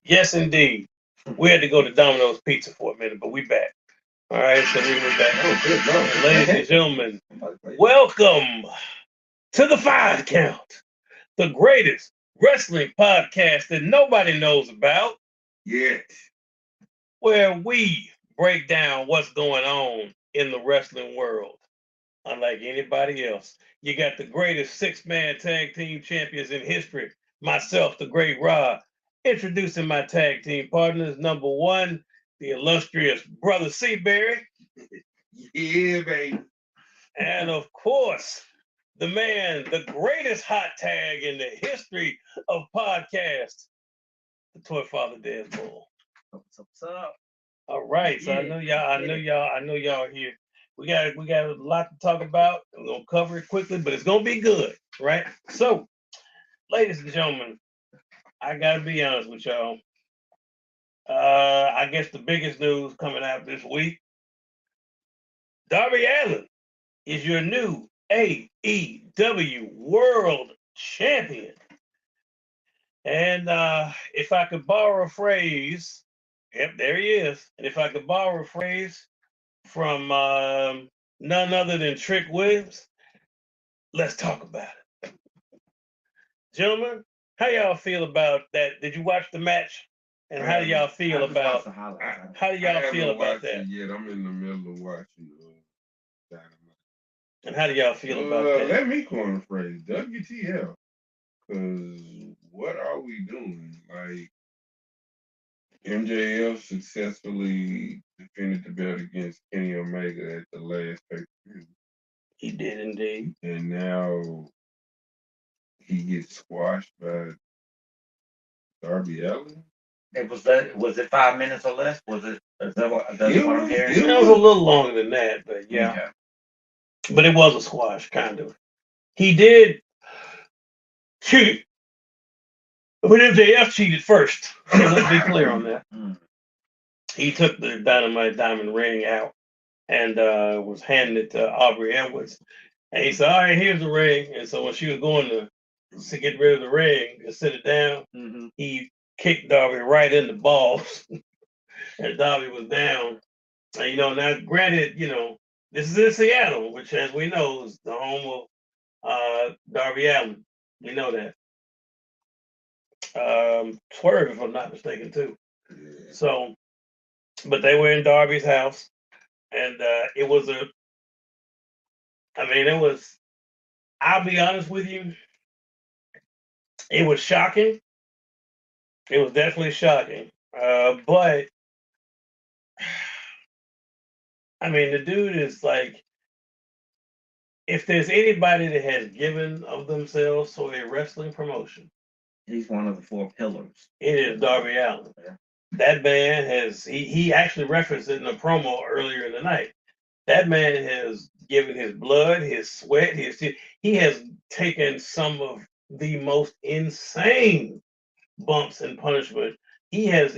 Yes, indeed. We had to go to Domino's Pizza for a minute, but we back. All right, so we were back. Oh, good lord. And ladies and gentlemen, welcome to the Five Count, the greatest wrestling podcast that nobody knows about, Yet. where we break down what's going on in the wrestling world. Unlike anybody else, you got the greatest six-man tag team champions in history. Myself, the Great Rod, introducing my tag team partners. Number one, the illustrious Brother Seaberry. Yeah, baby. And of course, the man, the greatest hot tag in the history of podcasts, the Toy Father Deadpool. What's up? All right, so I know y'all are here. We got a lot to talk about. We're gonna cover it quickly, but it's gonna be good, right? So, ladies and gentlemen, I gotta be honest with y'all. I guess the biggest news coming out this week: Darby Allin is your new AEW World Champion. And if I could borrow a phrase, yep, there he is. And if I could borrow a phrase from none other than Trick Williams, let's talk about it. Gentlemen, how y'all feel about that? Did you watch the match? And how do y'all feel about how do y'all feel about that? Yet. I'm in the middle of watching Dynamite. And how do y'all feel about that? Let me coin a phrase. WTF. Because what are we doing? Like, MJF successfully defended the belt against Kenny Omega at the last pay-per-view. He did indeed. And now he gets squashed by Darby Allin. Was it 5 minutes or less? Was it? Is that what I'm hearing? It was a little longer than that, but yeah. Okay. But it was a squash, kind of. He did cheat, but MJF cheated first. Let's be clear on that. He took the Dynamite Diamond ring out and was handing it to Aubrey Edwards. And he said, "All right, here's the ring." And so when she was going to get rid of the ring and sit it down, he kicked Darby right in the balls. And Darby was down. And, now granted, this is in Seattle, which, as we know, is the home of Darby Allin. We know that. Swerve, if I'm not mistaken, too. Yeah. So, but they were in Darby's house, and it was I'll be honest with you, it was shocking. It was definitely shocking. But, the dude is like, if there's anybody that has given of themselves to a wrestling promotion, he's one of the four pillars. It is Darby Allin. Yeah. That man he actually referenced it in a promo earlier in the night. That man has given his blood, his sweat, he has taken some of the most insane bumps and punishment. He has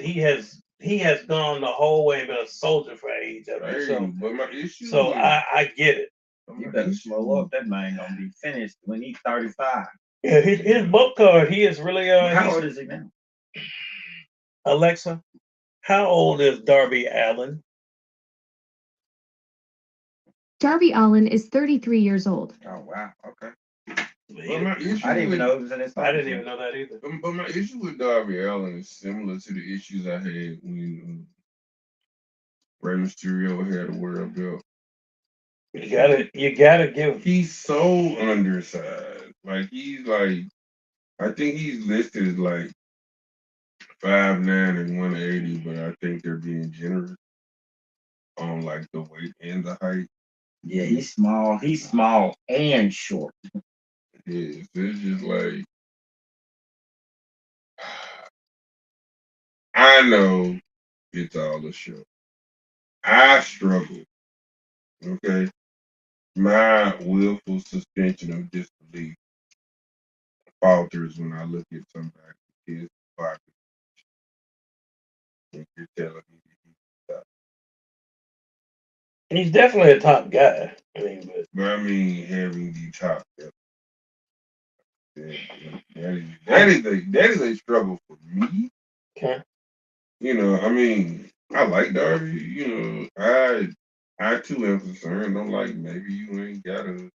gone the whole way and been a soldier for AEW. But my issue So I get it. You better slow up. That man gonna be finished when he's 35. Yeah, his book card, he is really How old is he now? Alexa, how old is Darby Allin? Darby Allin is 33 years old. Oh, wow. Okay. I didn't even know it was in his I didn't even know that either. But my issue with Darby Allin is similar to the issues I had when Rey Mysterio had a world belt. You gotta give. He's so undersized. I think he's listed as like 5'9" and 180, but I think they're being generous on like the weight and the height. Yeah, he's small. He's small and short. Yeah, so it's just like I know it's all a show. I struggle. Okay. My willful suspension of disbelief falters when I look at somebody his body. And you're telling me that he's top. He's definitely a top guy. But having the top belt. That is a struggle for me. Okay. You know, I mean, I like Darby. You know, I too am concerned. I'm like, maybe you ain't gotta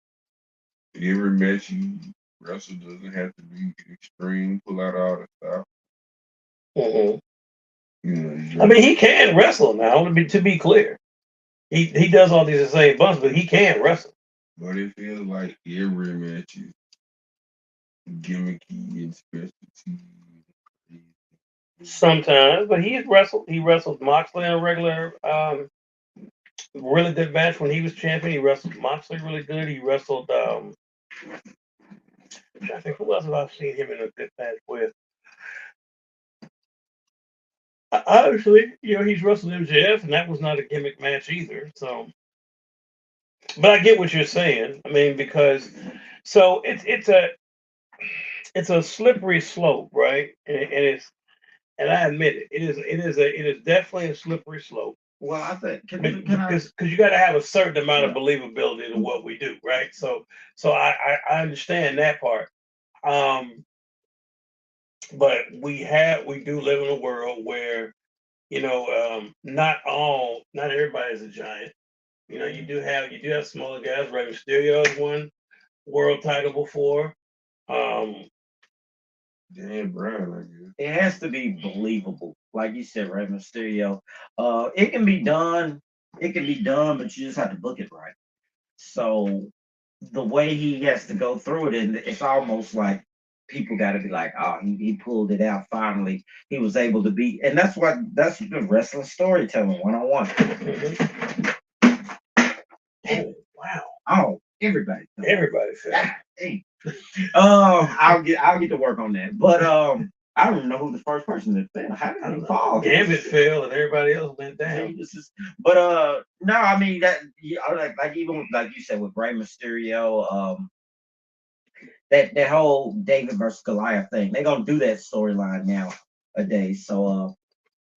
every match you wrestle doesn't have to be extreme, pull out all the stuff. Mhm. You know, I mean, he can wrestle now. To be clear, he does all these insane bumps, but he can wrestle. but it feels like every match is gimmicky and specialty. Sometimes, but he's wrestled. He wrestled Moxley in a regular, really good match when he was champion. He wrestled Moxley really good. He wrestled. I think who else have I seen him in a good match with? Obviously, he's wrestled MJF, and that was not a gimmick match either. So, but I get what you're saying. I mean, because so it's a slippery slope, right? And I admit it. It is definitely a slippery slope. Well, I think Because you got to have a certain amount of believability to what we do, right? So I understand that part. Um, but we do live in a world where not everybody is a giant. You do have smaller guys. Rey Mysterio has won world title before. Um, Dan Brown, I guess. it has to be believable. Like you said, Rey Mysterio. It can be done. It can be done, but you just have to book it right. So the way he has to go through it, and it's almost like people got to be like, oh, he pulled it out finally. He was able to be, and that's the wrestling storytelling 101. mhm. Oh wow! Oh, everybody. Everybody fell. Hey. I'll get to work on that. But I don't even know who the first person that fell. How did he fall? Gambit fell, and everybody else went down. But no, I mean that like even like you said with Rey Mysterio, that whole David versus Goliath thing, they're gonna do that storyline nowadays. So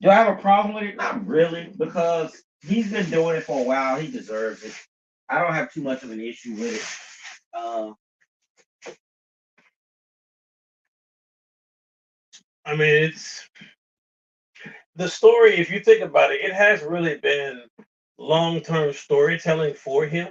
do I have a problem with it? Not really, because he's been doing it for a while. He deserves it. I don't have too much of an issue with it. I mean, it's the story. If you think about it, it has really been long-term storytelling for him.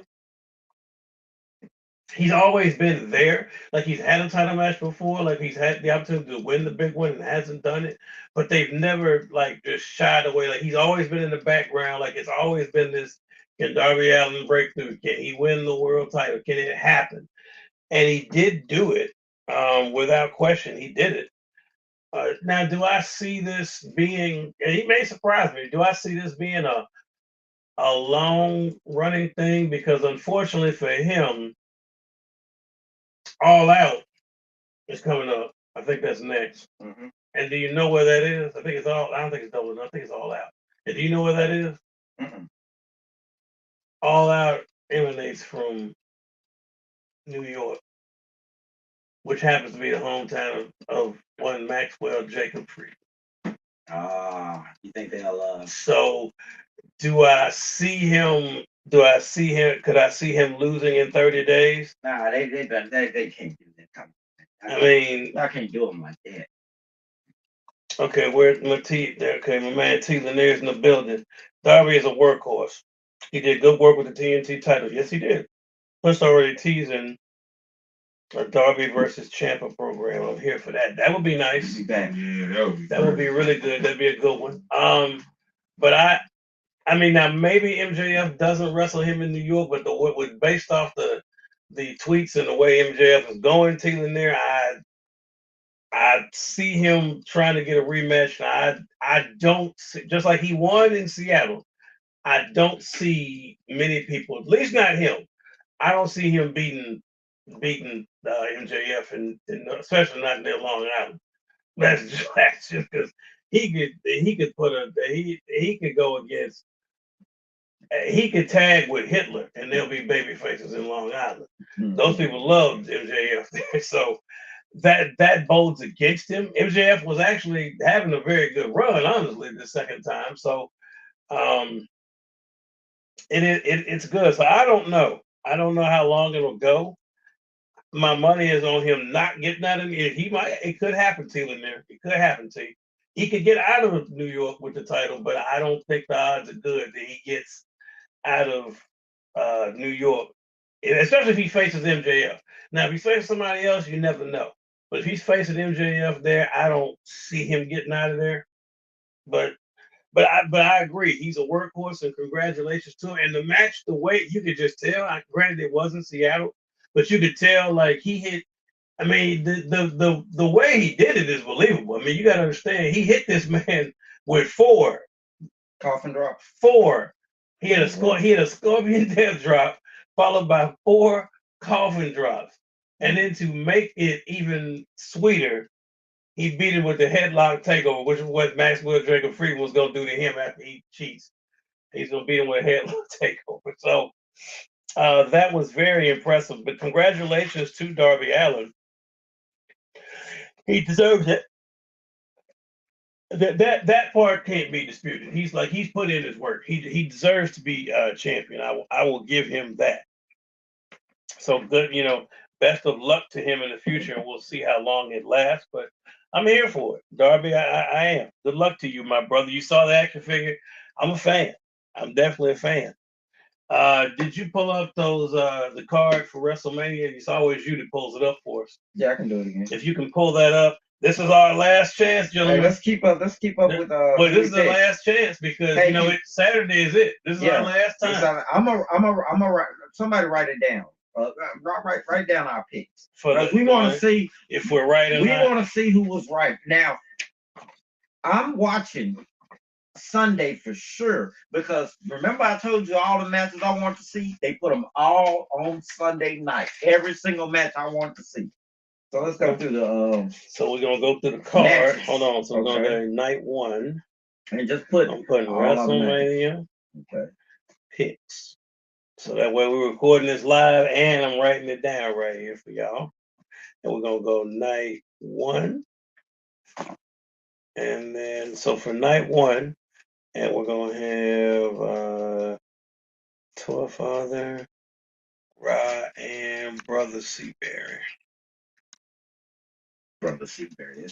He's always been there. Like he's had a title match before. Like he's had the opportunity to win the big one and hasn't done it. But they've never like just shied away. Like he's always been in the background. Like it's always been this: can Darby Allin break through? Can he win the world title? Can it happen? And he did do it without question. He did it. Now, do I see this being? And he may surprise me. Do I see this being a long running thing? Because unfortunately for him, All Out is coming up. I think that's next. Mhm. And do you know where that is? I think it's all. I don't think it's Double. I think it's All Out. And do you know where that is? Mhm. All Out emanates from New York, which happens to be the hometown of one Maxwell Jacob Fried. You think they'll So, do I see him? Do I see him? Could I see him losing in 30 days? Nah, they can't do that. I mean, I can't do them like that. okay, where's my T? Okay, my man T. Lanier's in the building. Darby is a workhorse. He did good work with the TNT title. Yes, he did. Plus, already teasing a Darby versus Champa program. I'm here for that. That would be nice. Yeah, that would be really good. That'd be a good one. But I mean, now maybe MJF doesn't wrestle him in New York, but based off the tweets and the way MJF is going, T. Lanier, I see him trying to get a rematch. I don't see, just like he won in Seattle. I don't see many people, at least not him. I don't see him beating MJF, and especially not near Long Island. That's just because he could put he could go against he could tag with Hitler, and there'll be baby faces in Long Island. Mhm. Those people loved MJF there, so that bodes against him. MJF was actually having a very good run, honestly, the second time. So um, it's good. So I don't know. I don't know how long it'll go. My money is on him not getting out of it. He might. It could happen to him there. It could happen to you. he could get out of New York with the title, but I don't think the odds are good that he gets out of New York, and especially if he faces MJF. Now, if he faces somebody else, you never know. But if he's facing MJF there, I don't see him getting out of there. But I agree, he's a workhorse, and congratulations to him. And the match, the way you could just tell, granted it wasn't Seattle, but you could tell like he hit. I mean, the way he did it is believable. I mean, you got to understand, he hit this man with four. Coffin drop. He had a scorpion death drop, followed by 4 coffin drops. And then to make it even sweeter, he beat him with the headlock takeover, which is what Maxwell Jacob Friedman was going to do to him after he cheats. He's going to beat him with a headlock takeover. So that was very impressive. But congratulations to Darby Allin. He deserves it. That part can't be disputed. He's put in his work. He deserves to be champion. I will give him that. So good, best of luck to him in the future, and we'll see how long it lasts. But I'm here for it, Darby. I am. Good luck to you, my brother. You saw the action figure. I'm a fan. I'm definitely a fan. Did you pull up those the card for WrestleMania? It's always you that pulls it up for us. Yeah, I can do it again. If you can pull that up. This is our last chance, gentlemen. Hey, let's keep up with Well, this is the last chance because Saturday is it. This is our last time. I'm somebody write it down. Write down our picks. We want to see if we're right or not. We want to see who was right. Now, I'm watching Sunday for sure because remember I told you all the matches I want to see. They put them all on Sunday night. Every single match I want to see. So let's go through the. So we're gonna go through the card. Matches. Hold on. So we're gonna go to night 1, and just put. I'm putting WrestleMania picks. So that way we're recording this live, and I'm writing it down right here for y'all. And we're gonna go night 1, and then so for night 1, and we're gonna have Tour Father, Ra, and Brother Seaberry. Brother Seaberry.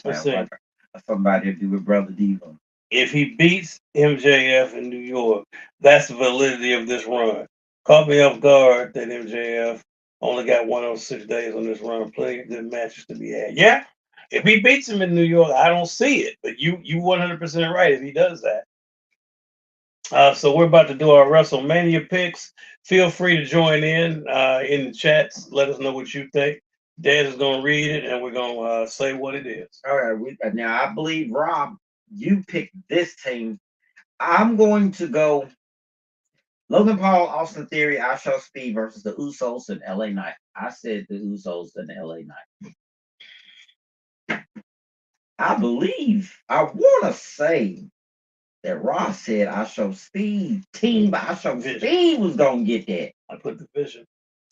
Somebody to do with Brother Devon. If he beats MJF in New York, that's the validity of this run. Caught me off guard that MJF only got 106 days on this run. Plenty of good matches to be had. Yeah, if he beats him in New York, I don't see it. But you 100% right if he does that. So we're about to do our WrestleMania picks. Feel free to join in the chats. Let us know what you think. Dad is going to read it, and we're going to say what it is. All right. Now, I believe, Rob, you picked this team. I'm going to go Logan Paul, Austin Theory, I Show Speed versus the Usos and LA Knight. I said the Usos and the LA Knight. I believe, I want to say that Ross said I Show Speed. Team I Show Speed was going to get that. I put the Vision.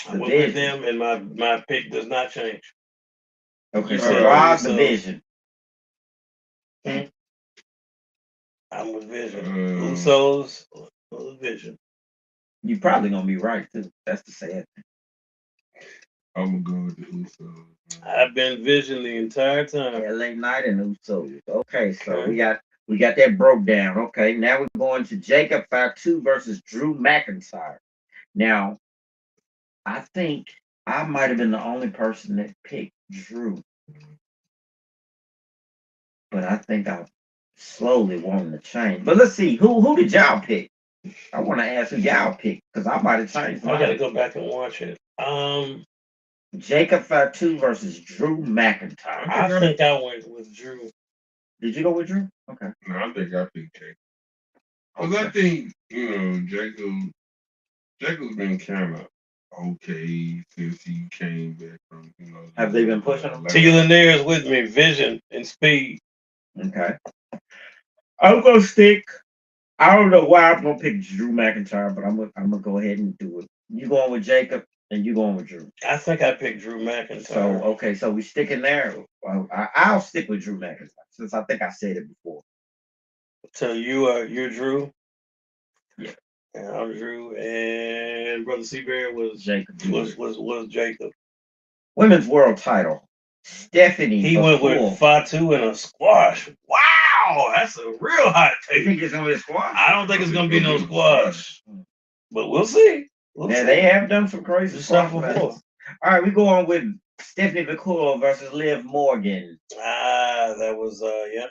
I went with them, and my pick does not change. Okay, so Ross the Vision. I'm with Vision. Usos, Vision. You're probably gonna be right too. That's the sad thing. I'm gonna go with the Usos. I've been Vision the entire time. LA Knight and Usos. Okay, so we got that broke down. Okay, now we're going to Jacob Fatu versus Drew McIntyre. Now, I think I might have been the only person that picked Drew. But I think I slowly wanted to change. But let's see, who did y'all pick? I want to ask who y'all picked because I might have changed. I gotta go back and watch it. Jacob Fatu versus Drew McIntyre. I think I went with Drew. Did you go with Drew? Okay. No, I think I picked Jacob. Because I think, Jacob's been kind of okay since he came back from, Have they been pushing him? Teal and there is with me, Vision and Speed. Okay. I'm gonna stick. I don't know why I'm gonna pick Drew McIntyre, but I'm gonna go ahead and do it. You going with Jacob and you going with Drew? I think I picked Drew McIntyre. So we sticking there. I'll stick with Drew McIntyre since I think I said it before. So you're Drew? Yeah. And I'm Drew, and Brother Seabear was Jacob. Was Jacob. Women's World Title. Stephanie. He went with Fatu in a squash. Wow. Wow, that's a real hot You take. think it's gonna be a squash? I don't think it's gonna be no squash, but we'll see. We'll Yeah, see. they have done some crazy This squash stuff matches. before. All right, we go on with Stephanie McCool versus Liv Morgan. That was yep.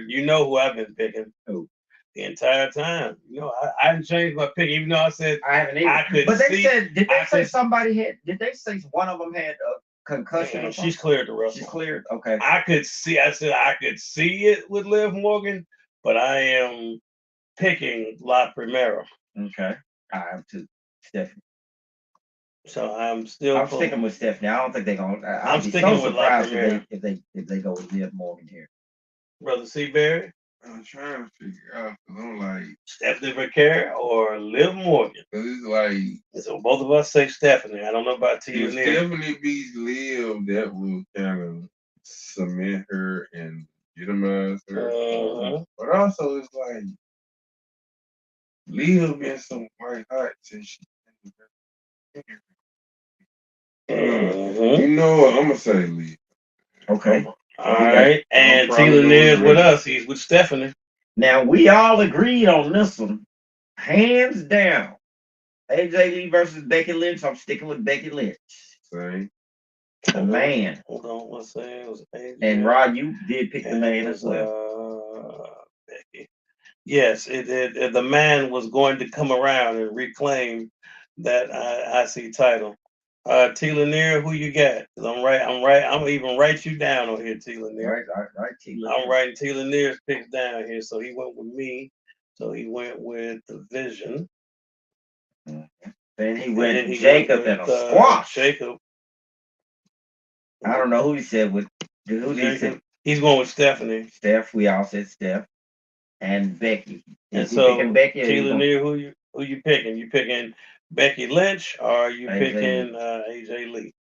You know who I've been picking. Who? The entire time. You know, I haven't changed my pick, even though I said I haven't either. I could But they see- said, did they I say could- somebody had? Did they say one of them had a concussion? Or she's something? cleared to wrestle. She's cleared. Okay. I could see. I said I could see it with Liv Morgan, but I am picking La Primera. Okay. I am too. Stephanie. So I'm still. I'm sticking with Stephanie. I don't think they're gonna. I'm I'll be sticking so with La surprised Primera. if they go with Liv Morgan here. Brother Seaberry, I'm trying to figure out because I'm like, Stephanie McCarr or Liv Morgan. cause it's like So both of us say Stephanie. I don't know about Tia if Neal. Stephanie beats Liv, that will kind of cement her and legitimize her. Uh-huh. But also, it's like Liv been so white hot since she. Mhm. You know what? I'm gonna say Liv. Okay. All right, and probably Taylor gonna Neal's with regret it. us. He's with Stephanie. Now we all agreed on this one, hands down. AJ Lee versus Becky Lynch. I'm sticking with Becky Lynch. Same. The man. Hold on, what's that? It was AJ. And Rod, you did pick the And man it as was, well. Becky. Yes, the man was going to come around and reclaim that IC title. T. Lanier, who you got? 'Cause I'm right. I'm gonna even write you down on here, T. Lanier. Right, T. I'm writing T. Lanier's picks down here. So he went with me. So he went with the Vision. Then he And went then he Jacob went and with, a squash. Jacob. I don't know who he said with. Who did he say? Jacob. He's going with Stephanie. Steph. We all said Steph. And Becky. And Is he so picking Becky? Or T. he gonna- Lanier, who you picking? You picking Becky Lynch or are you AJ picking AJ Lee?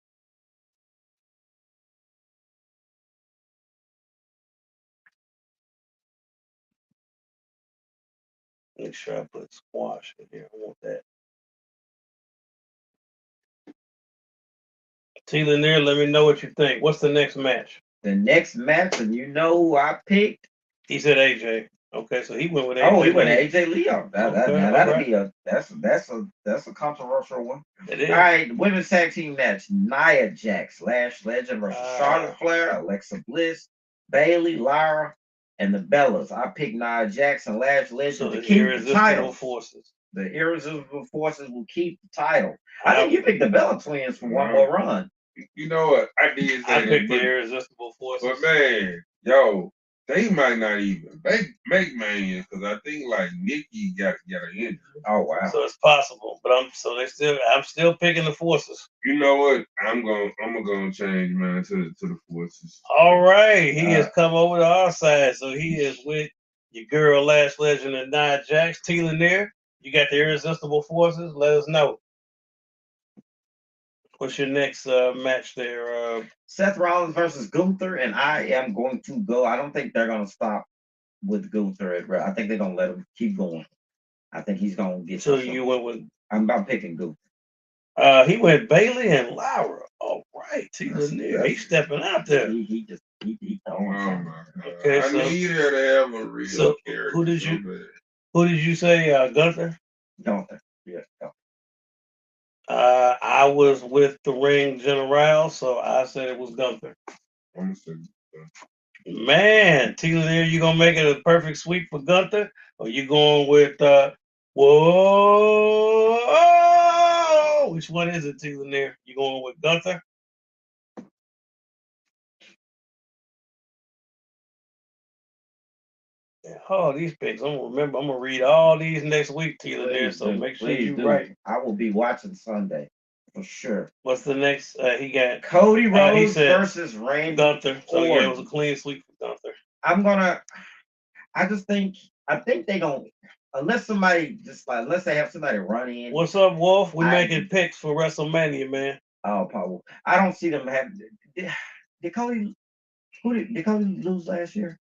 Make sure I put squash in here. I want that. T. Lanier, let me know what you think. What's the next match? The next match, and you know who I picked? He said AJ. Okay, so he went with AJ. Oh, he went Lee. AJ Leon. Now Okay, that'll alright. be that's a controversial one. It is. All right, women's tag team match: Nia Jax, Lash Legend versus Charlotte Flair, Alexa Bliss, Bailey, Lyra, and the Bellas. I picked Nia Jax and Lash Legend So to the keep the irresistible title. forces. The irresistible forces will keep the title. I think you picked the Bella Twins for one more run. You know what? I did say I that, picked the but, irresistible forces. but man, yo, they might not even make Mania because I think like Nikki got an injury. Oh wow! So it's possible, but I'm still picking the forces. You know what? I'm gonna change mine to the forces. All right, he has come over to our side, so he is with your girl Lash Legend and Nia Jax. T. Lanier, you got the irresistible forces. Let us know. What's your next match there? Seth Rollins versus Gunther, and I am going to go. I don't think they're going to stop with Gunther. I think they're going to let him keep going. I think he's going to get. So you went with. I'm picking Gunther. He went Bailey and Lyra. All right, T. Lanier, he's stepping out there. He Oh my God. Okay, I so- need her to have a real so character. who did so you- bad. Who did you say, Gunther? Gunther. Yeah. Gunther. I was with the Ring General, so I said it was Gunther. I'm gonna say Man, T. Lanier, you gonna make it a perfect sweep for Gunther, or you going with whoa? Which one is it, T. Lanier? You going with Gunther? Yeah, oh, these picks. I'm gonna read all these next week, T. Lanier. So make sure Please you do. write. I will be watching Sunday for sure. What's the next? He got Cody he Rhodes said versus Randy. Gunther. So yeah, it Orton. was a clean sweep for Gunther. I think they gonna unless they have somebody run in. What's up, Wolf? We I- making picks for WrestleMania, man. Oh, Paul. I don't see them have. Did Cody? Did Cody lose last year?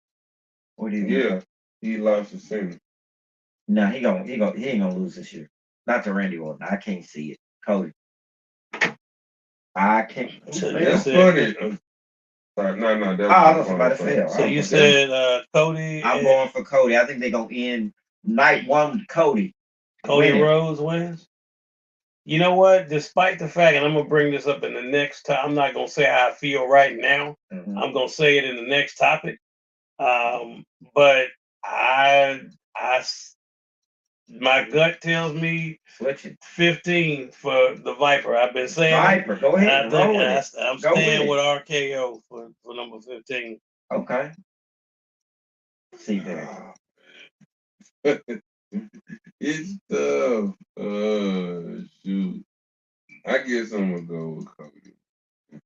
Or did he? yeah, he lost the Cena. No, he ain't gonna lose this year. Not to Randy Orton. I can't see it. Cody. I can't. So Man, that's That's it. funny. No, that I was thought somebody fell. So I'm you for said Cody I'm and going for Cody. I think they're gonna end night one with Cody. Cody winning. Rhodes wins. You know what? Despite the fact, and I'm gonna bring this up in the next time. I'm not gonna say how I feel right now. Mhm. I'm gonna say it in the next topic. But I, my gut tells me Switch it. 15 for the Viper. I've been saying it, Viper, go and ahead I and think roll with it. I'm Go staying with with it. RKO for number 15. Okay. See there. It's tough. Shoot. I guess I'm gonna go with Cody.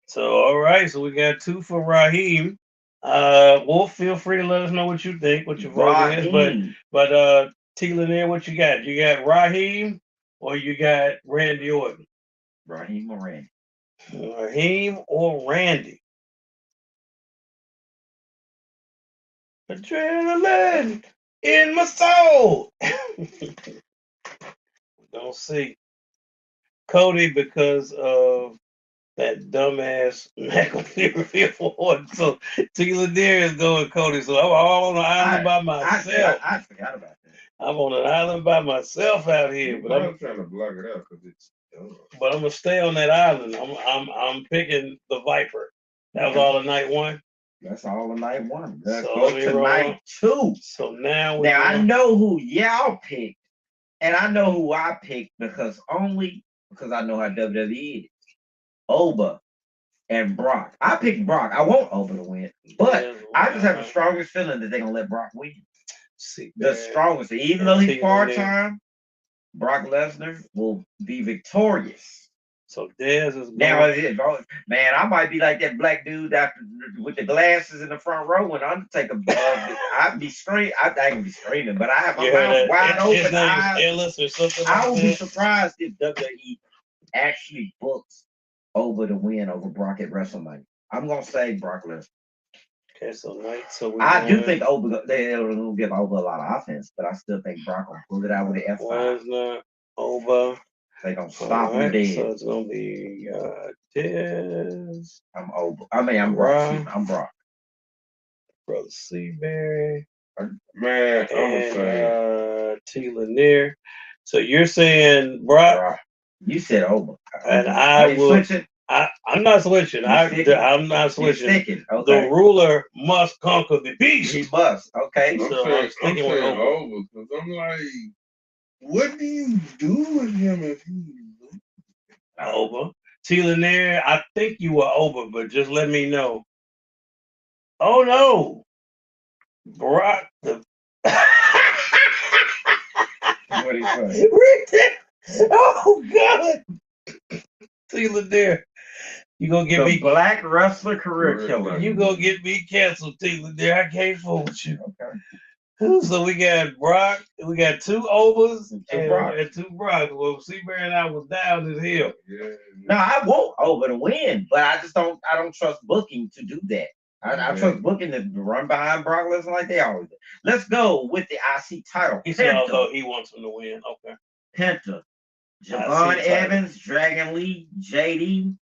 So all right, so we got 2 for Raheem. Wolf, feel free to let us know what you think, what your vote is. Raheem. But T Lanier, what you got? You got Raheem or you got Randy Orton? Raheem or Randy. Raheem or Randy? Adrenaline in my soul. Don't see Cody because of that dumbass McAfee award. So T Lanier is going Cody. So I'm all on the island by myself. I forgot about that. I'm on an island by myself out here, You but I'm probably trying to block it out because it's dumb. gonna stay on that island. I'm picking the Viper. That was all in night one. That's all in night one. Let's So go let me to roll. night two. So now we Now I know who y'all picked, and I know who I picked because I know how WWE is. Oba and Brock. I picked Brock. I want Oba to win, but I just have the strongest feeling that they're gonna let Brock win. See, The strongest, even though he's part-time, Brock Lesnar will be victorious. So Dez is Now, man, I might be like that black dude with the glasses in the front row when Undertaker. I'd be screaming. I ain't gonna be screaming, but I have my mouth wide open. I will be surprised if WWE actually books over the win over Brock at WrestleMania. I'm gonna say Brock Lesnar. Okay, so night. So I do think they're gonna give Oba a lot of offense, but I still think Brock will pull it out with the F5. Lesnar, Oba. They gonna stop him dead. So it's gonna be Dez. I'm Oba. I'm Brock. I'm Brock. Brother Seaberry. Man, I'm gonna say T Lanier. So you're saying Brock? You said Oba. And I will. Switching? I'm not switching. I'm not switching. Okay. The ruler must conquer the beast. He must. Okay. I'm saying Oba because I'm like, what do you do with him if you lose? Oba. T Lanier, I think you were Oba, but just let me know. Oh no. Brock the What he say? Oh God. T Lanier. You gonna get me Black Wrestler Career Killer. You gonna get me canceled, T Lanier. I can't fool with you. Okay. So we got Brock, we got 2 Obas and 2 Brocks. Well, Seaberry and I was down this hill. Yeah. No, I want Oba to win, but I don't trust booking to do that. I trust booking to run behind Brock Lesnar like they always do. Let's go with the IC title. He said although he wants him to win. Okay. Penta. Javon Evans, Dragon Lee, JD,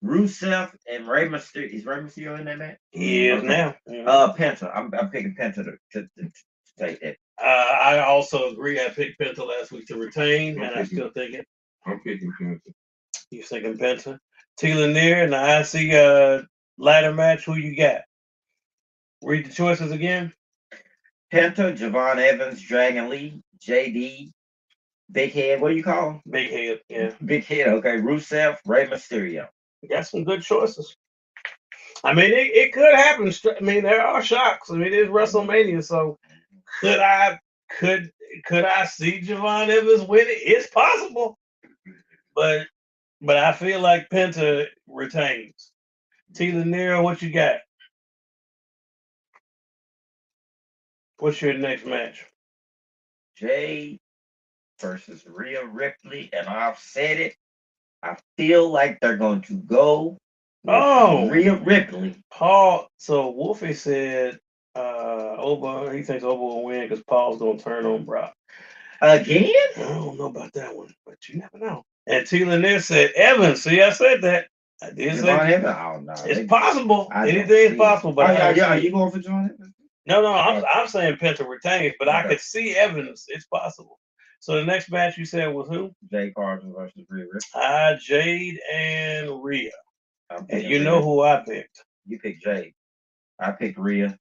Rusev, and Rey Mysterio. Is Rey Mysterio in that match? He is now. Penta. I'm picking Penta to take that. I also agree. I picked Penta last week to retain, and I still think it. I'm picking Penta. You thinking Penta? T Lanier and the IC ladder match. Who you got? Read the choices again. Penta, Javon Evans, Dragon Lee, JD, Big Head. What do you call him? Big Head. Yeah. Big Head. Okay. Rusev, Rey Mysterio. You got some good choices. I mean, it could happen. I mean, there are shocks. I mean, it's WrestleMania, so could I see Javon Evans win it? It's possible, but I feel like Penta retains. T Lanier, what you got? What's your next match? Jay versus Rhea Ripley, and I've said it. I feel like they're going to go with Rhea Ripley. Paul. So Wolfie said Oba. He thinks Oba will win because Paul's gonna turn on Brock again. I don't know about that one, but you never know. And T Lanier said Evans. See, I said that. I did Javon say Evans? Oh no, it's possible. I don't Anything is see it. possible, but Oh, I don't yeah, are see you it. going for Javon Evans? No, I'm saying Penta retains, but I Okay. could see Evans. It's possible. So the next match you said was who? Jay Carson versus Rhea Ripley. Jade and Rhea. I'm And picking you Rhea. know who I picked. You picked Jade. I picked Rhea.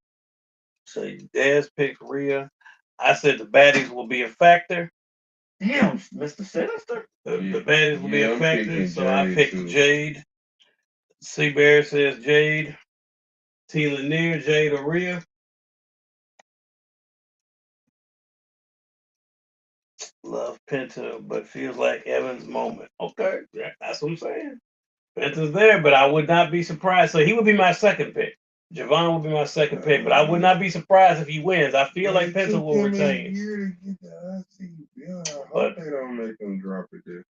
So Dez picked Rhea. I said the baddies will be a factor. Damn, Mr. Sinister. The baddies will be a I'm factor. picking So I Jade, picked too. Jade. C Bear says Jade. T Lanier, Jade or Rhea. Love Penta, but feels like Evans' moment. Okay, that's what I'm saying. Penta's there, but I would not be surprised. So he would be my second pick. Javon would be my second pick, but I would not be surprised if he wins. I feel like Penta will retain. I But- hope they don't make them drop it there.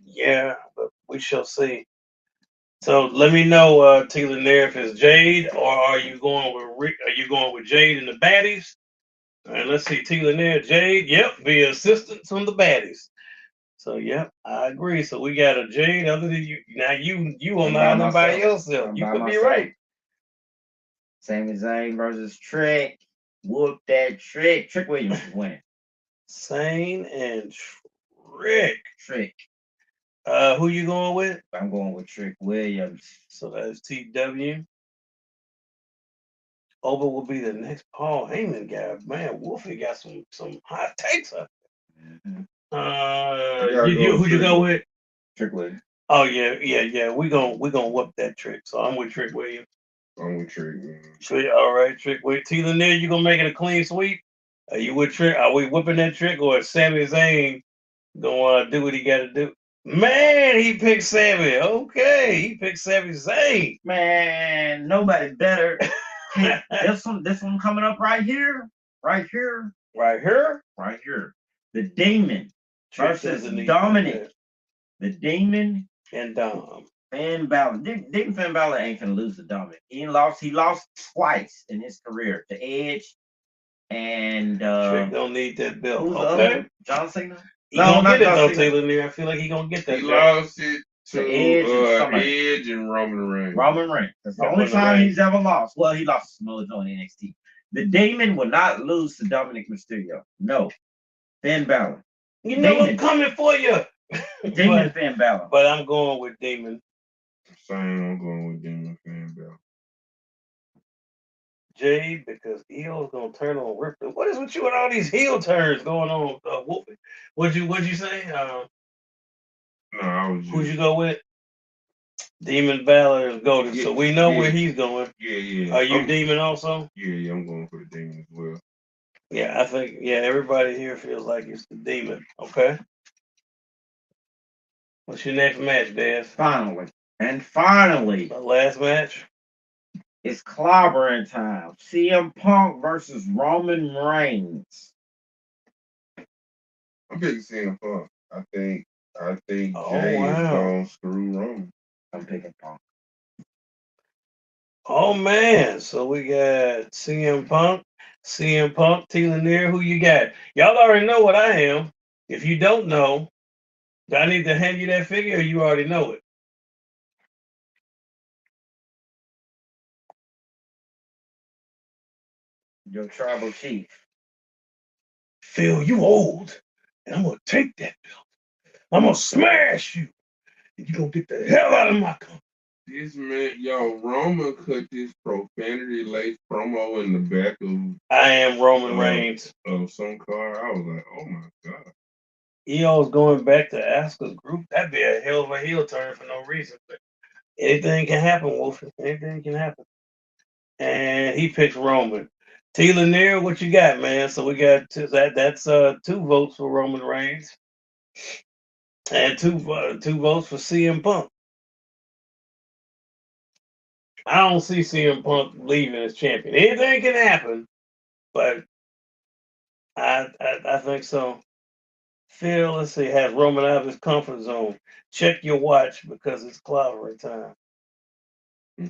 Yeah, but we shall see. So let me know, T Lanier, if it's Jade or are you going with Jade and the baddies? And let's see, T Lanier, Jade, yep, be assistants from the baddies. So yep, I agree. So we got a Jade other than you. Now you on I'm by island by myself. yourself. I'm You by could be myself. right. Sami Zayn versus Trick. Whoop that Trick. Trick Williams is winning. Sane and Trick. Trick. Who you going with? I'm going with Trick Williams. So that's TW. Oba will be the next Paul Heyman guy. Man, Wolfie got some hot takes up. Mm-hmm. Who you go with? Trick Williams. Oh yeah. We gonna whoop that Trick. So I'm with Trick Williams. I'm with Trick, man. All right, Trick with T Lanier, you gonna make it a clean sweep? Are you with Trick? Are we whipping that Trick, or is Sami Zayn gonna do what he got to do? Man, he picked Sami. Okay, he picked Sami Zayn. Man, nobody better. this one coming up right here. Right here. The Demon Trick versus doesn't need Dominic. that. The Demon And Dom. Finn Balor. Demon Finn Balor ain't gonna lose to Dominic. He lost twice in his career to Edge and Trick don't need that belt. who's the Okay. other one? John Cena. He gonna not get it John though, Cena. Taylor Lear. I feel like he gonna get that He belt. lost it to To Edge and somebody. Edge and Roman Reigns. Roman Reigns. That's the Roman only time Reigns. he's ever lost. Well, he lost to Samoa Joe in NXT. The Demon will not lose to Dominic Mysterio. No. Finn Balor. You know Demon. I'm coming for you. Demon Finn Balor. But I'm going with Demon. Same, I'm going with Demon Finn Balor. Jade, because heel's gonna turn on Ripley. What is with you and all these heel turns going on, Wolfie? What'd you say? No, I was Who'd just, you go with? Demon Balor is goaded, so we know where he's going. yeah. Are you Demon also? Yeah, I'm going for the Demon as well. Yeah, I think everybody here feels like it's the Demon. Okay. What's your next match, Daz? Finally. The last match? It's clobbering time. CM Punk versus Roman Reigns. I'm picking CM Punk. I think Oh, Jay is wow. gonna screw Roman. I'm picking Punk. Oh man, so we got CM Punk, T Lanier. Who you got? Y'all already know what I am. If you don't know, do I need to hand you that figure or you already know it? Your tribal chief. Phil, you old, and I'm gonna take that belt. I'm gonna smash you, and you gonna get the hell out of my company. This man, Roman cut this profanity-laced promo in the back I am Roman Reigns. of some car. I was like, oh my god. EO's going back to Asuka's group. That'd be a hell of a heel turn for no reason. But anything can happen, Wolfie. Anything can happen. And he picks Roman. T Lanier, what you got, man? So we got that's 2 votes for Roman Reigns. And two votes for CM Punk. I don't see CM Punk leaving as champion. Anything can happen, but I think so. Phil, let's see, has Roman out of his comfort zone. Check your watch because it's clobbering time.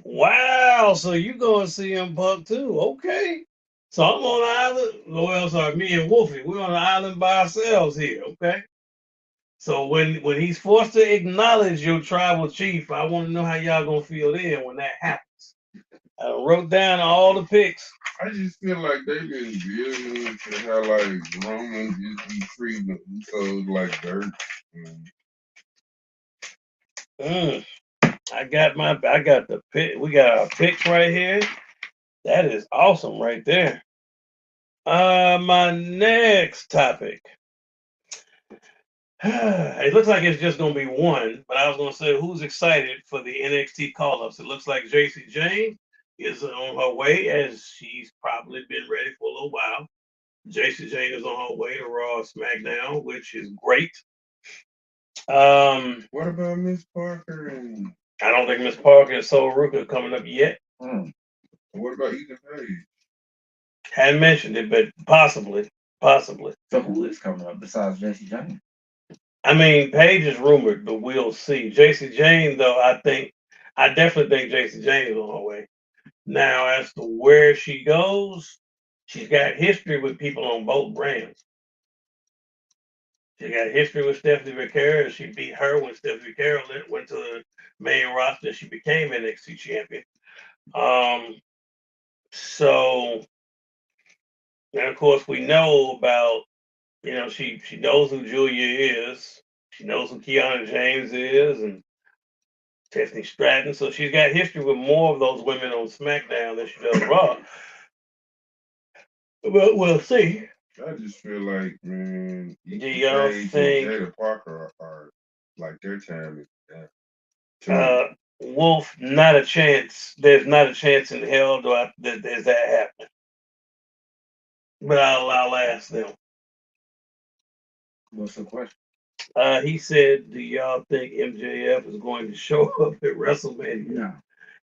Wow, so you going to CM Punk too? Okay. So I'm on the island. Well, sorry, me and Wolfie, we're on the island by ourselves here. Okay. So when he's forced to acknowledge your tribal chief, I want to know how y'all gonna feel then when that happens. I wrote down all the picks. I just feel like they've been building to how like Roman just be treating the Usos like dirt. I got the pick. We got our picks right here. That is awesome right there. My next topic. It looks like it's just gonna be one, but I was gonna say who's excited for the NXT call-ups. It looks like JC Jane is on her way, as she's probably been ready for a little while. JC Jane is on her way to Raw SmackDown, which is great. What about Miss Parker and I don't think Miss Parker and Sol Ruka are coming up yet. what about Ethan Page? Hadn't mentioned it, but possibly. So who is coming up besides Jesse James? I mean, Paige is rumored, but we'll see. JC Jane, though, I definitely think JC Jane is on her way. Now, as to where she goes, she's got history with people on both brands. She got history with Stephanie Vaquera. She beat her when Stephanie Vaquera went to the main roster. She became NXT champion. So, and of course, we know about, she knows who Julia is. She knows who Kiana James is, and Tiffany Stratton. So she's got history with more of those women on SmackDown than she does Raw. But we'll see. I just feel like, man, Do y'all Page think and Jada Parker are like their time is down. Wolf? Not a chance. There's not a chance in hell that there's that happening. But I'll ask them. What's the question? He said, "Do y'all think MJF is going to show up at WrestleMania?" No.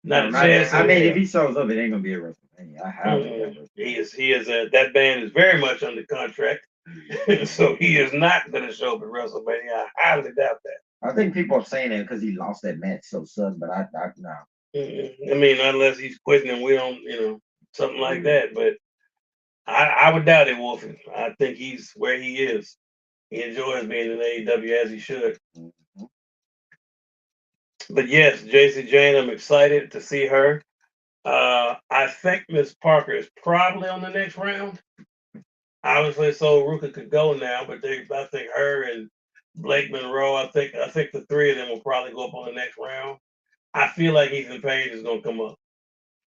Not a chance. I mean, if he shows up, it ain't gonna be a WrestleMania. I have He is. That band is very much under contract, so he is not going to show up at WrestleMania. I highly doubt that. I think people are saying that because he lost that match so sudden, but I no. I mean, unless he's quitting and we don't, something like that. But I would doubt it, Wolfie. I think he's where he is. He enjoys being in AEW as he should. Mm-hmm. But yes, JC Jane, I'm excited to see her. I think Miss Parker is probably on the next round. Obviously, so Ruka could go now, but I think her and Blake Monroe, I think the three of them will probably go up on the next round. I feel like Ethan Page is gonna come up.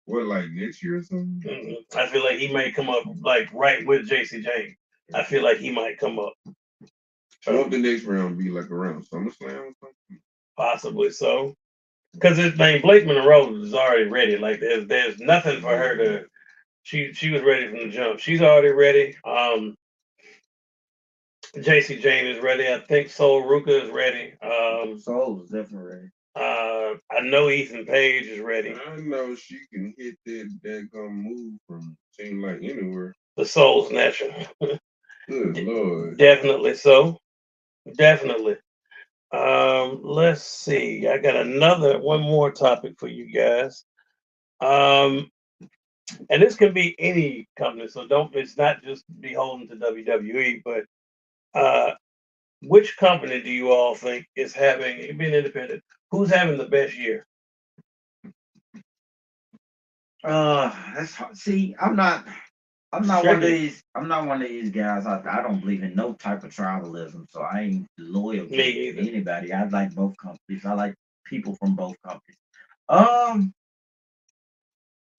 What, like next year or something? I feel like he may come up like right with JC Jane. I feel like he might come up. Won't the next round be like around SummerSlam or something? Possibly so. Because his name Blake Monroe is already ready. Like there's nothing for her to. She was ready from the jump. She's already ready. JC Jane is ready. I think Sol Ruka is ready. Soul is definitely ready. I know Ethan Page is ready. I know she can hit that gonna move from seem like anywhere. The Soul Snatcher. Good Lord. Definitely so. Definitely. Let's see. I got one more topic for you guys. And this can be any company, so it's not just beholden to WWE, but which company do you all think is having, being independent, who's having the best year? That's hard. See, I'm not one of these. I'm not one of these guys. I don't believe in no type of tribalism, so I ain't loyal to anybody. I like both companies. I like people from both companies.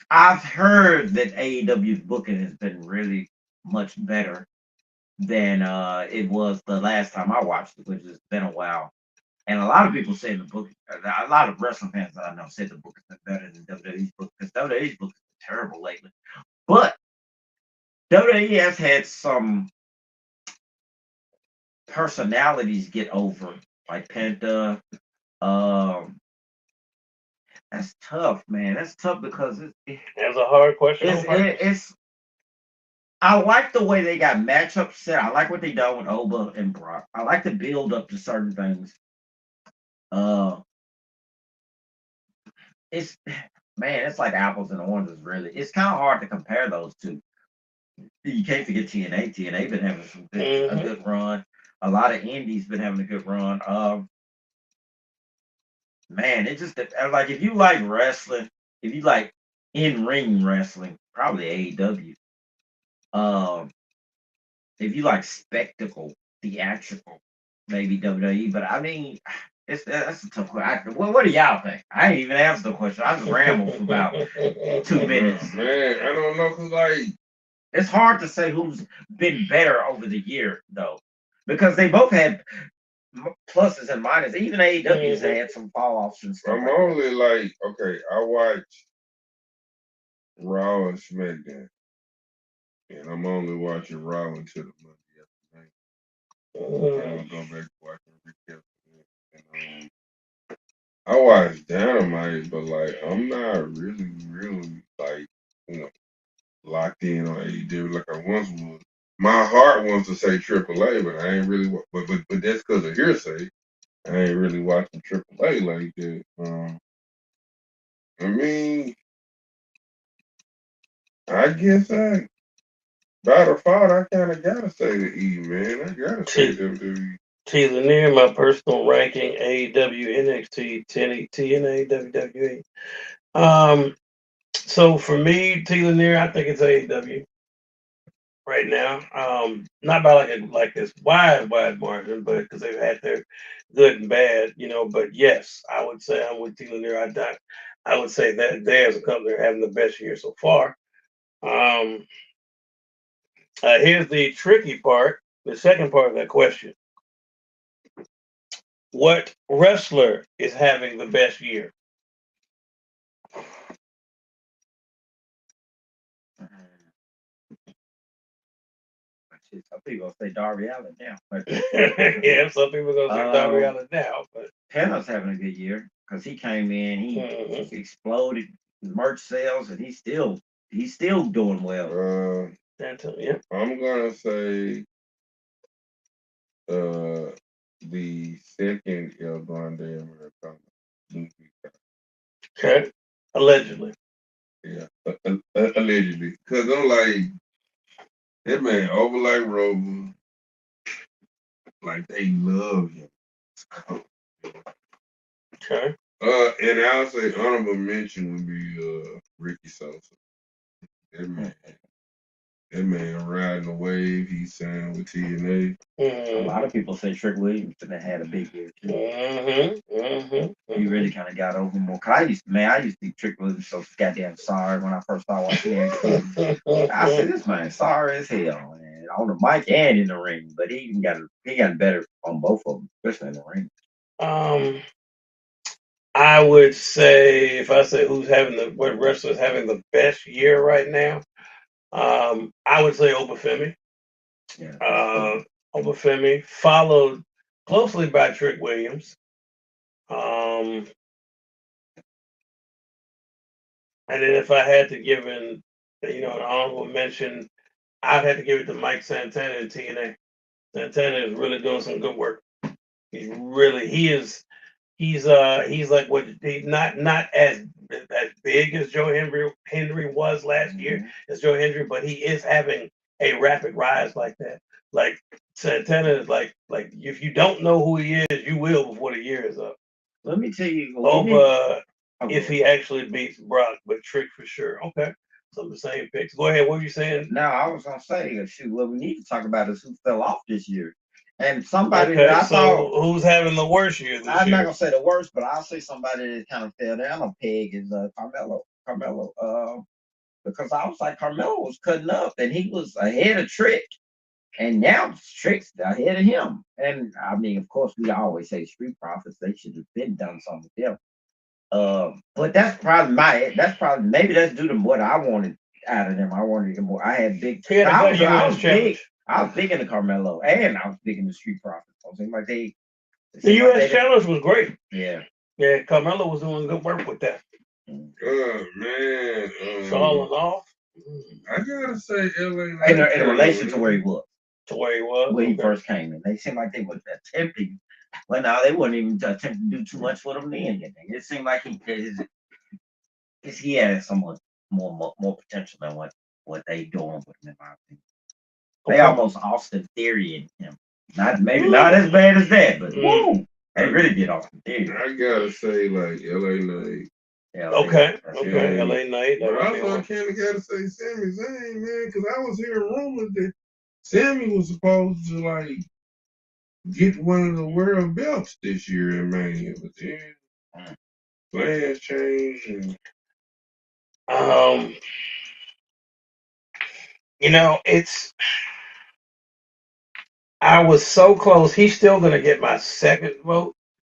I've heard that AEW's booking has been really much better than it was the last time I watched it, which has been a while. And a lot of people say the book, a lot of wrestling fans that I know say the book has been better than WWE's book because WWE's book has been terrible lately. But WWE has had some personalities get over, like Penta. That's tough, man. That's tough because that's a hard question. I like the way they got matchups set. I like what they done with Oba and Brock. I like the build up to certain things. It's like apples and oranges, really. It's kind of hard to compare those two. You can't forget TNA. TNA been having a good run. A lot of indies been having a good run. Man, it just like if you like wrestling, if you like in ring wrestling, probably AEW. Um, if you like spectacle, theatrical, maybe WWE. But I mean, that's a tough question. What do y'all think? I ain't even answered the question. I just rambled for about 2 minutes. Man, I don't know, cause like It's hard to say who's been better over the year, though, because they both had pluses and minuses. Even AEW's had some fall offs and stuff. I'm like that. only like, okay, I watch Raw and SmackDown, and I'm only watching Raw until the Monday after night. And I'll go back to watching recap. And, I watch Dynamite, but like I'm not really like locked in on AEW like I once was. My heart wants to say AAA, but I ain't really. But that's because of hearsay. I ain't really watching AAA like that. I mean, I guess by default, I kind of gotta say the E, man. I gotta say WWE. T. Lanier, my personal ranking: AEW, NXT, TNA, WWE. So for me, T. Lanier, I think it's AEW right now. Not by like this wide margin, but because they've had their good and bad, But yes, I would say I'm with T. Lanier. I would say that they as a company are having the best year so far. Here's the tricky part, the second part of that question. What wrestler is having the best year? Some people say Darby Allin now. But Yeah, some people are gonna say Darby Allin now, but Penna's having a good year because he came in, he exploded merch sales, and he's still doing well. Yeah. I'm gonna say the second El Grande Americano. Okay. Allegedly. Yeah, allegedly. Cause I'm like, that man over like Rover. Like they love him. Okay. And I'll say honorable mention would be Ricky Sosa. That man riding the wave. He signed with TNA. A lot of people say Trick Williamson had a big year too. He really kind of got over more. Cause I used to think Trick Williamson so goddamn sorry when I first started watching him. I said this man sorry as hell, man, on the mic and in the ring. But he got better on both of them, especially in the ring. I would say if I say what wrestler is having the best year right now, I would say Obafemi. Yeah. Obafemi, followed closely by Trick Williams. And then if I had to give an honorable mention, I'd have to give it to Mike Santana and TNA. Santana is really doing some good work. He's like what he's not as big as Joe Hendry was last year as Joe Hendry, but he is having a rapid rise like that. Like Santana is like if you don't know who he is, you will before the year is up. Let me tell you, if he actually beats Brock, but Trick for sure. Okay. So the same picks. Go ahead. What were you saying? No, I was gonna say, shoot, what we need to talk about is who fell off this year. And somebody that I thought who's having the worst year this year? I'm not gonna say the worst, but I'll say somebody that kind of fell down a peg is Carmelo. Because I was like, Carmelo was cutting up and he was ahead of Trick. And now Trick's ahead of him. And I mean, of course, we always say Street Profits, they should have been done something with them. But that's probably maybe that's due to what I wanted out of them. I wanted them more. I had big. I was big into Carmelo, and I was big into Street Profits. I was like the U.S. Challenge was great. Yeah, Carmelo was doing good work with that. Oh man, Saul was off. I gotta say, LA in relation to where he was. When he first came in, they seemed like they were attempting. Well, now they wouldn't even attempt to do too much with him then. It seemed like he had somewhat more potential than what they doing with him, in my opinion. They almost Austin Theory in him. Maybe not as bad as that, but Mm. woo, they really get off the theory. I gotta say, like LA Knight. Yeah, Okay. that's Okay. Yeah. LA Knight. But That would be also, I one. kind of gotta say Sami Zayn, man, because I was hearing rumors that Sammy was supposed to like get one of the world belts this year in Mania, but then plans changed and You know, I was so close. He's still gonna get my second vote.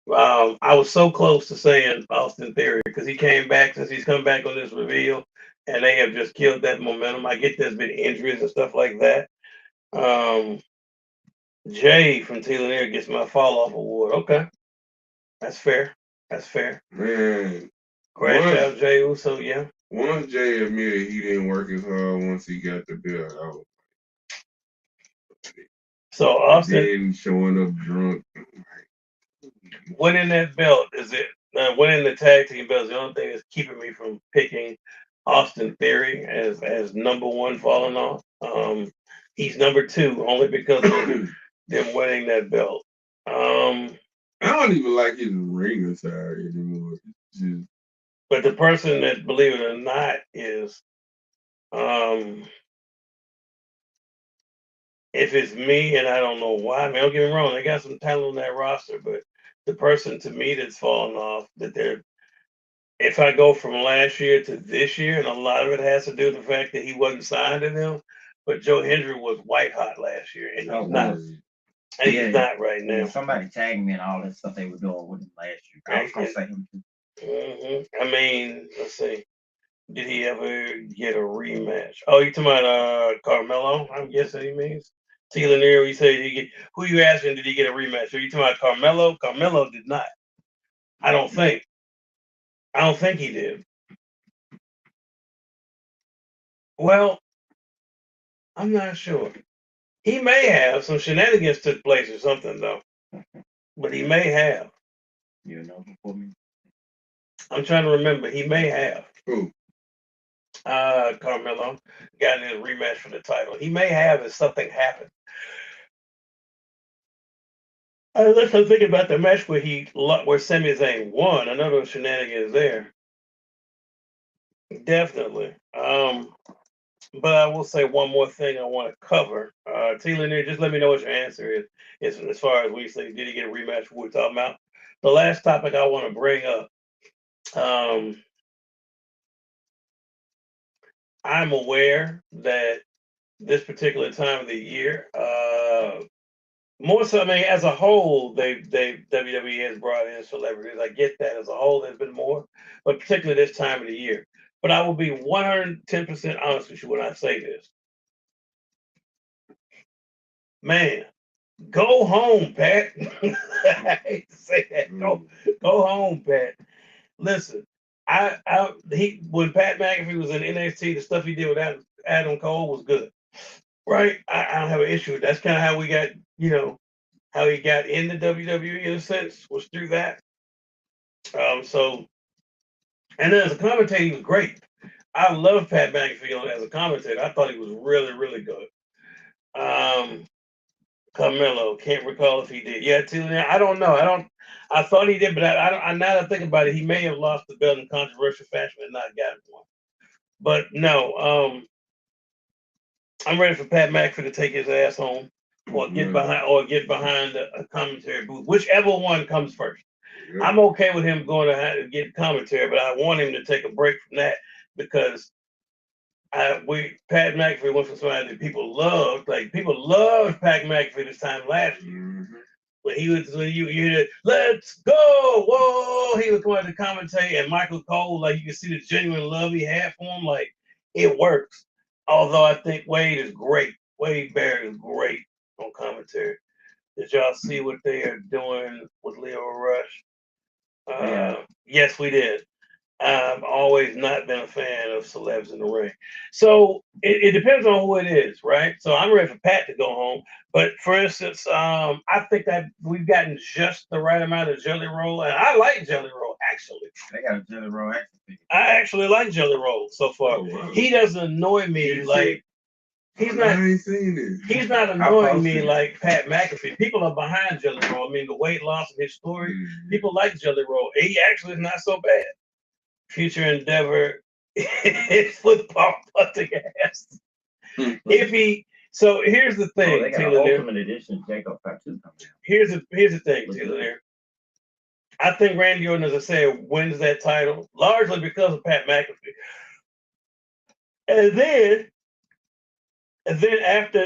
I was so close to saying Austin Theory because he came back since he's come back on this reveal, and they have just killed that momentum. I get there's been injuries and stuff like that. Um, Jay from Taylor gets my fall off award. Okay, that's fair. That's fair. man, Crash once out Jay Uso, yeah. once Jay admitted he didn't work as hard once he got the belt, I was So Austin then showing up drunk. winning that belt is it? Winning the tag team belt is the only thing that's keeping me from picking Austin Theory as number one falling off. He's number two only because of them winning that belt. I don't even like his ring attire anymore. It's just, But the person that, believe it or not, is if it's me, and I don't know why. I mean, don't get me wrong, they got some talent on that roster, but the person to me that's fallen off that they're if I go from last year to this year, and a lot of it has to do with the fact that he wasn't signed to them, but Joe Hendry was white hot last year, and he's not. And he's not right now. Somebody tagged me and all that stuff they were doing with him last year. I was gonna say him too. I mean, let's see. Did he ever get a rematch? Oh, you talking about Carmelo? I'm guessing he means. T. Lanier, you say he get who you asking? Did he get a rematch? Are you talking about Carmelo? Carmelo did not. I don't think. I don't think he did. Well, I'm not sure. He may have. Some shenanigans took place or something though. But he may have. You know before me. I'm trying to remember. He may have. Who? Carmelo got in a rematch for the title. He may have if something happened. Let's think about the match where where Sami Zayn won. I know there was shenanigans there. Definitely. But I will say one more thing I want to cover. T. Lanier, just let me know what your answer is as far as we say, did he get a rematch? What we're talking about. The last topic I want to bring up. I'm aware that this particular time of the year, more so, I mean, as a whole, they WWE has brought in celebrities. I get that as a whole, there's been more, but particularly this time of the year. But I will be 110% honest with you when I say this. Man, go home, Pat. I hate to say that. Go home, Pat. Listen, when Pat McAfee was in NXT, the stuff he did with Adam Cole was good. Right? I don't have an issue with that. That's kind of how we got, how he got in the WWE in a sense was through that. So, and then as a commentator, he was great. I love Pat McAfee as a commentator. I thought he was really, really good. Carmelo, can't recall if he did. Yeah, I don't know. I thought he did, but I now that I think about it, he may have lost the belt in controversial fashion and not gotten one. But no, I'm ready for Pat McAfee to take his ass home, or get behind a commentary booth, whichever one comes first. Yeah. I'm okay with him going to get commentary, but I want him to take a break from that because Pat McAfee went from somebody that people loved. Like people loved Pat McAfee this time last year. Mm-hmm. When you hear let's go, whoa, he was going to commentate, and Michael Cole, like you can see the genuine love he had for him, like it works. Although I think Wade is great. Wade Barrett is great on commentary. Did y'all see what they are doing with Leo Rush? Yeah. Yes, we did. I've always not been a fan of celebs in the ring. So it depends on who it is, right? So I'm ready for Pat to go home. But for instance, I think that we've gotten just the right amount of Jelly Roll. And I like Jelly Roll, actually. They got a Jelly Roll action figure. I actually like Jelly Roll so far. Oh, wow. He doesn't annoy me like He's I not. ain't seen this. He's not I annoying me posted it. like Pat McAfee. People are behind Jelly Roll. I mean, the weight loss and his story. Mm. People like Jelly Roll. He actually is not so bad. Future endeavor is football busting ass. If he, so here's the Oh, they thing, got an Taylor. Lear. ultimate edition Jacob Tattoo coming out. Here's the thing, Taylor. Lear. I think Randy Orton, as I said, wins that title largely because of Pat McAfee. And then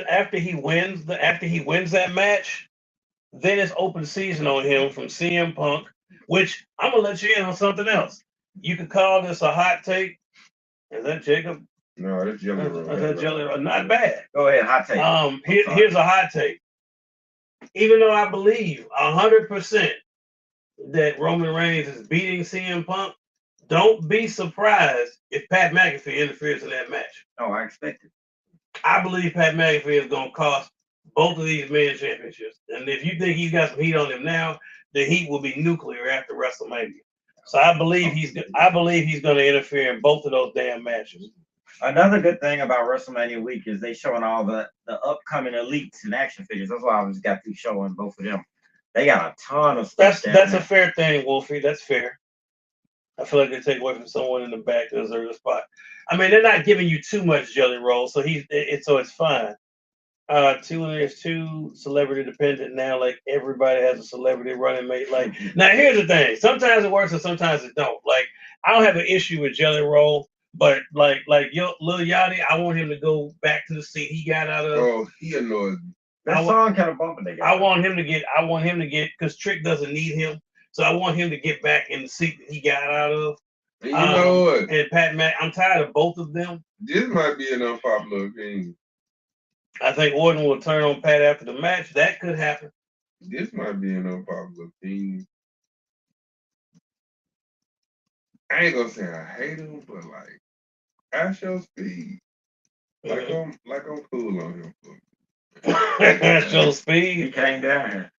after he wins that match, then it's open season on him from CM Punk, which I'm gonna let you in on something else. You could call this a hot take. Is that Jacob? No, that's Jelly Roll. Is that Jelly Roll? Not bad. Go ahead, hot take. Here's a hot take. Even though I believe 100% that Roman Reigns is beating CM Punk, don't be surprised if Pat McAfee interferes in that match. Oh, I expect it. I believe Pat McAfee is going to cost both of these men championships. And if you think he's got some heat on him now, the heat will be nuclear after WrestleMania. So I believe he's going to interfere in both of those damn matches. Another good thing about WrestleMania week is they showing all the upcoming elites and action figures. That's why I just got through showing both of them. They got a ton of stuff. That's a fair thing, Wolfie. That's fair. I feel like they take away from someone in the back to deserve a spot. I mean, they're not giving you too much Jelly Roll, so it's fine. There's two celebrity dependent now. Like everybody has a celebrity running mate. Like now, here's the thing: sometimes it works and sometimes it don't. Like I don't have an issue with Jelly Roll, but like Lil Yachty, I want him to go back to the seat he got out of. Oh, he annoys me. That song kind of bumping together. I want him to get because Trick doesn't need him, so I want him to get back in the seat that he got out of. And you know what? And Pat Mac, I'm tired of both of them. This might be an unpopular opinion. I think Orton will turn on Pat after the match. That could happen. This might be an unpopular opinion. I ain't gonna say I hate him, but like I show speed. Like I'm cool on him. Show speed. He came down here.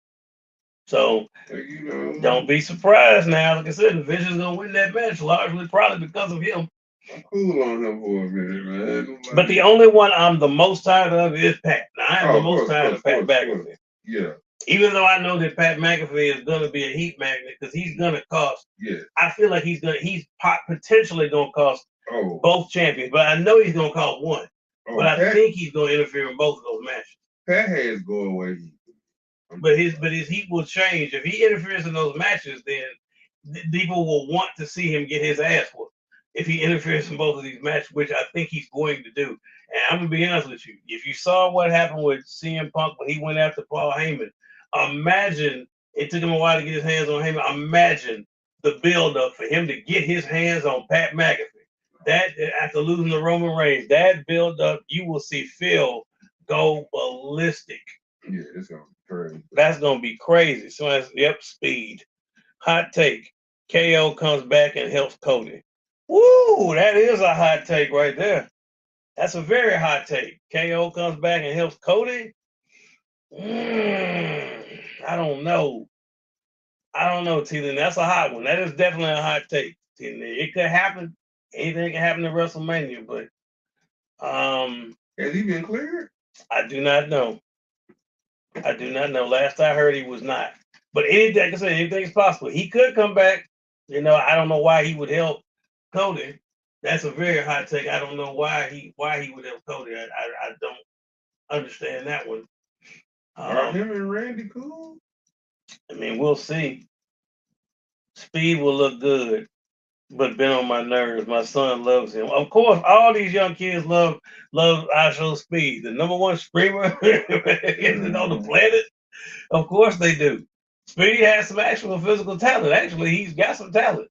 So you know, don't be surprised now. Like I said, the Vision's gonna win that match largely probably because of him. I'm cool on him for a minute, man. Like, But the only one I'm the most tired of is Pat. Now, I'm the most tired of Pat McAfee. Yeah. Even though I know that Pat McAfee is going to be a heat magnet because he's going to cost. Yeah. I feel like he's potentially going to cost both champions, but I know he's going to cost one. But I think he's going to interfere in both of those matches. Pat has go away. But his heat will change if he interferes in those matches. Then people will want to see him get his ass whooped if he interferes in both of these matches, which I think he's going to do. And I'm gonna be honest with you. If you saw what happened with CM Punk when he went after Paul Heyman, imagine it took him a while to get his hands on Heyman. Imagine the build-up for him to get his hands on Pat McAfee. That after losing the Roman Reigns, that build-up, you will see Phil go ballistic. Yeah, it's gonna be crazy. That's gonna be crazy. So speed. Hot take. KO comes back and helps Cody. Woo, that is a hot take right there. That's a very hot take. KO comes back and helps Cody. I don't know. T. That's a hot one. That is definitely a hot take. It could happen. Anything can happen at WrestleMania, but has he been cleared? I do not know. Last I heard, he was not. But anything, like I said, anything's possible. He could come back. I don't know why he would help Cody. That's a very hot take. I don't know why he would help Cody. I don't understand that one. Are him and Randy cool? I mean, we'll see. Speed will look good, but been on my nerves. My son loves him. Of course, all these young kids love I Show Speed, the number one screamer on the planet. Of course they do. Speedy has some actual physical talent. Actually, he's got some talent.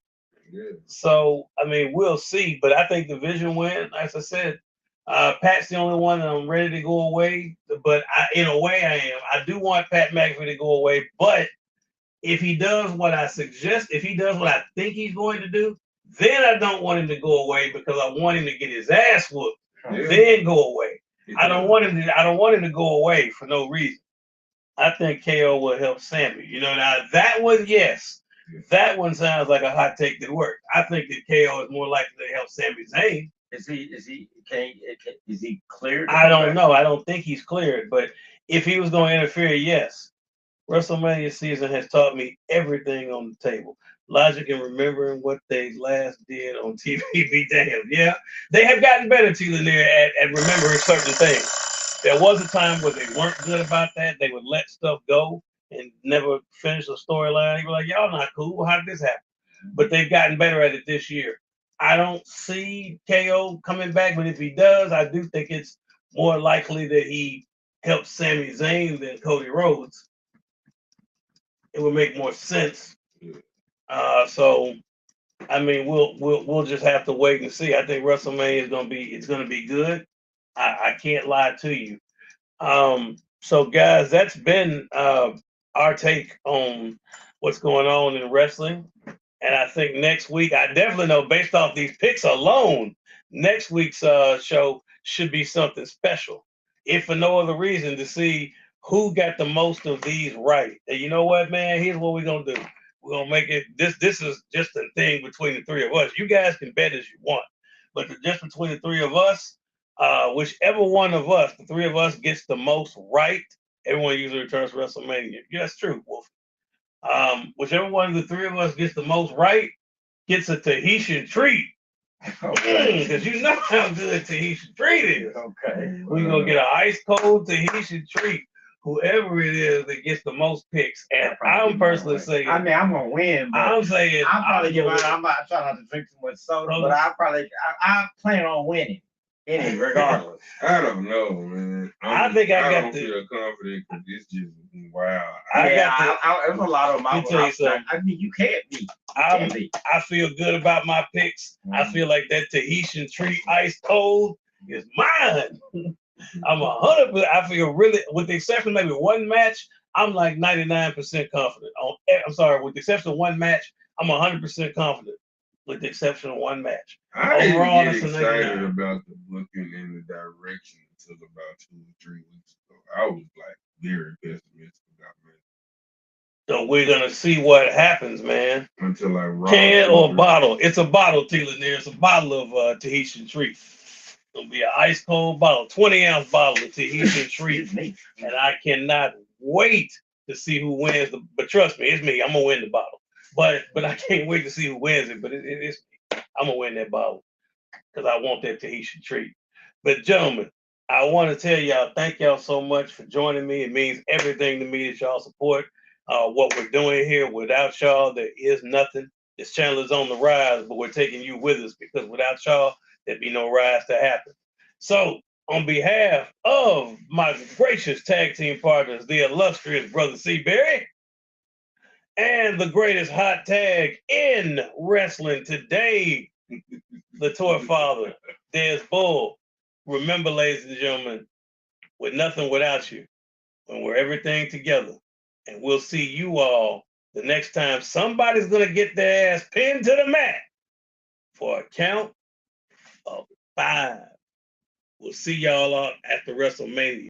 Yeah. So, I mean, we'll see. But I think the Vision win, as I said, Pat's the only one that I'm ready to go away. But in a way, I am. I do want Pat McAfee to go away. But if he does what I suggest, if he does what I think he's going to do, then I don't want him to go away because I want him to get his ass whooped. Yeah. Then go away. I don't want him to go away for no reason. I think KO will help Sammy. Now that one, yes. That one sounds like a hot take that worked. I think that KO is more likely to help Sami Zayn. Is he cleared? to I come don't back? know. I don't think he's cleared, but if he was going to interfere, yes. WrestleMania season has taught me everything on the table. Logic and remembering what they last did on TV. Be damned. Yeah, they have gotten better, T. Lanier, at remembering certain things. There was a time where they weren't good about that. They would let stuff go and never finish the storyline. You'd be like, y'all not cool. How did this happen? But they've gotten better at it this year. I don't see KO coming back, but if he does, I do think it's more likely that he helps Sami Zayn than Cody Rhodes. It would make more sense. So I mean, we'll just have to wait and see. I think WrestleMania is gonna be good. I can't lie to you. So guys, that's been our take on what's going on in wrestling. And I think next week, I definitely know based off these picks alone, next week's show should be something special. If for no other reason, to see who got the most of these right. And you know what, man? Here's what we're gonna do. We're gonna make it. This is just a thing between the three of us. You guys can bet as you want, but just between the three of us, whichever one of us, the three of us, gets the most right, everyone usually returns to WrestleMania. Yeah, that's true, Wolf. Whichever one of the three of us gets the most right gets a Tahitian treat. Okay. Because you know how good Tahitian treat is. Okay. We're gonna get an ice cold Tahitian treat. Whoever it is that gets the most picks, and I'm personally saying, I mean, I'm gonna win. But I'm saying, I'll probably give gonna out. win. I'm not trying not to drink too much soda, but I plan on winning. Regardless. I don't know, man. I think I got don't the- feel confident because it's just wow. There's a lot of them. Let me tell you something. I mean, you can't beat. Can't beat. I feel good about my picks. I feel like that Tahitian treat ice cold is mine. I'm 100%. I feel really, with the exception of maybe one match, I'm like 99% confident. I'm sorry, with the exception of one match, I'm 100% confident. With the exception of one match. I didn't Overall, get it's a excited 99. about the booking in the direction until about 2 or 3 weeks ago. I was like very pessimistic about it. So we're gonna see what happens, man. Until I Can or bottle? It's a bottle, T. Lanier. It's a bottle of Tahitian treat. It'll be an ice cold bottle, 20-ounce bottle of Tahitian treat, and I cannot wait to see who wins. But trust me, it's me. I'm gonna win the bottle. But I can't wait to see who wins it. But it's me. I'm gonna win that bottle because I want that Tahitian treat. But gentlemen, I want to tell y'all, thank y'all so much for joining me. It means everything to me that y'all support what we're doing here. Without y'all, there is nothing. This channel is on the rise, but we're taking you with us because without y'all, there'd be no rise to happen. So, on behalf of my gracious tag team partners, the illustrious Brother C. Berry, and the greatest hot tag in wrestling today, the Tour Father, Des Bull. Remember, ladies and gentlemen, we're nothing without you, and we're everything together. And we'll see you all the next time somebody's going to get their ass pinned to the mat for a count of 5. We'll see y'all after WrestleMania.